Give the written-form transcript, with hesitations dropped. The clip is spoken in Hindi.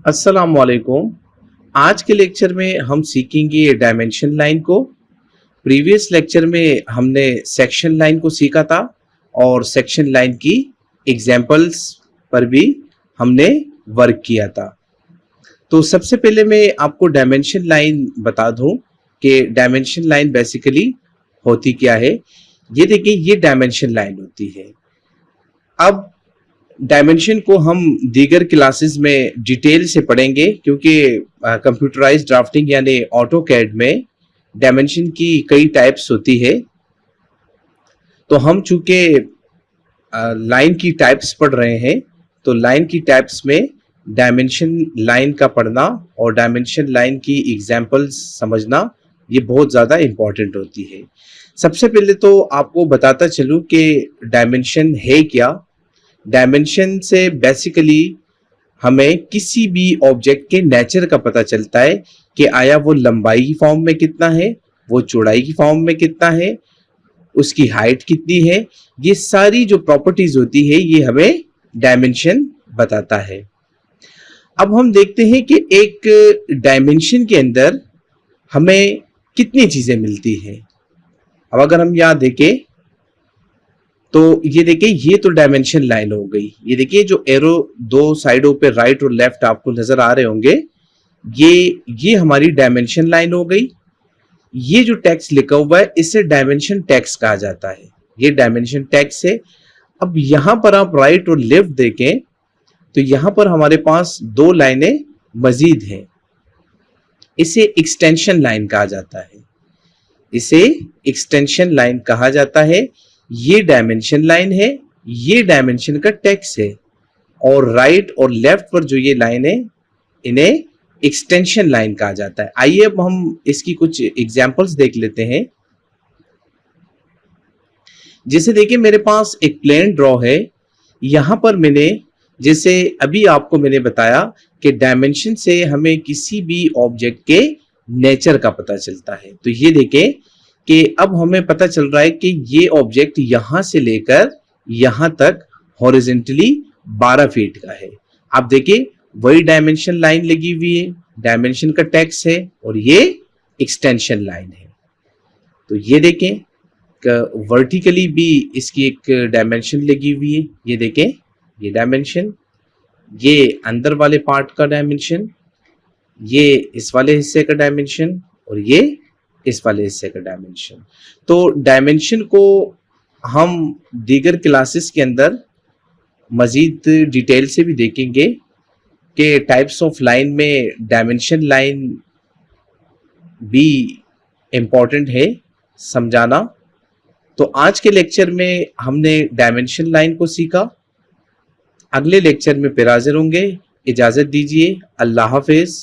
अस्सलाम वालेकुम। आज के लेक्चर में हम सीखेंगे डायमेंशन लाइन को। प्रीवियस लेक्चर में हमने सेक्शन लाइन को सीखा था और सेक्शन लाइन की एग्जांपल्स पर भी हमने वर्क किया था। तो सबसे पहले मैं आपको डायमेंशन लाइन बता दूं कि डायमेंशन लाइन बेसिकली होती क्या है। ये देखिए, ये डायमेंशन लाइन होती है। अब डायमेंशन को हम दीगर क्लासेस में डिटेल से पढ़ेंगे क्योंकि कंप्यूटराइज्ड ड्राफ्टिंग यानी ऑटो कैड में डायमेंशन की कई टाइप्स होती है। तो हम चूंकि लाइन की टाइप्स पढ़ रहे हैं तो लाइन की टाइप्स में डायमेंशन लाइन का पढ़ना और डायमेंशन लाइन की एग्जांपल्स समझना ये बहुत ज़्यादा इम्पॉर्टेंट होती है। सबसे पहले तो आपको बताता चलूँ कि डायमेंशन है क्या। डायमेंशन से बेसिकली हमें किसी भी ऑब्जेक्ट के नेचर का पता चलता है कि आया वो लंबाई की फॉर्म में कितना है, वो चौड़ाई की फॉर्म में कितना है, उसकी हाइट कितनी है। ये सारी जो प्रॉपर्टीज होती है ये हमें डायमेंशन बताता है। अब हम देखते हैं कि एक डायमेंशन के अंदर हमें कितनी चीजें मिलती हैं। अब अगर हम यहाँ देखें तो ये देखिए, ये तो डायमेंशन लाइन हो गई। ये देखिए जो एरो दो साइडों पे राइट और लेफ्ट आपको नजर आ रहे होंगे, ये हमारी डायमेंशन लाइन हो गई। ये जो टेक्स्ट लिखा हुआ है इसे डायमेंशन टेक्स्ट कहा जाता है। ये डायमेंशन टेक्स्ट है। अब यहां पर आप राइट और लेफ्ट देखें तो यहां पर हमारे पास दो लाइनें मजीद हैं। इसे एक्सटेंशन लाइन कहा जाता है। इसे एक्सटेंशन लाइन कहा जाता है। ये डायमेंशन लाइन है, ये डायमेंशन का टेक्स्ट है और राइट और लेफ्ट पर जो ये लाइन है इन्हें एक्सटेंशन लाइन कहा जाता है। आइए अब हम इसकी कुछ एग्जांपल्स देख लेते हैं। जैसे देखिए, मेरे पास एक प्लेन ड्रॉ है। यहां पर मैंने, जैसे अभी आपको मैंने बताया कि डायमेंशन से हमें किसी भी ऑब्जेक्ट के नेचर का पता चलता है। तो ये देखें कि अब हमें पता चल रहा है कि ये ऑब्जेक्ट यहां से लेकर यहां तक हॉरिजॉन्टली 12 फीट का है। आप देखिए, वही डायमेंशन लाइन लगी हुई है, डायमेंशन का टेक्स्ट है और ये एक्सटेंशन लाइन है। तो ये देखें, वर्टिकली भी इसकी एक डायमेंशन लगी हुई है। ये देखें, ये डायमेंशन, ये अंदर वाले पार्ट का डायमेंशन, ये इस वाले हिस्से का डायमेंशन और ये इस वाले हिस्से का डायमेंशन। तो डायमेंशन को हम दीगर क्लासेस के अंदर मजीद डिटेल से भी देखेंगे कि टाइप्स ऑफ लाइन में डायमेंशन लाइन भी इम्पॉर्टेंट है समझाना। तो आज के लेक्चर में हमने डायमेंशन लाइन को सीखा। अगले लेक्चर में फिर हाजिर होंगे। इजाज़त दीजिए। अल्लाह हाफिज़।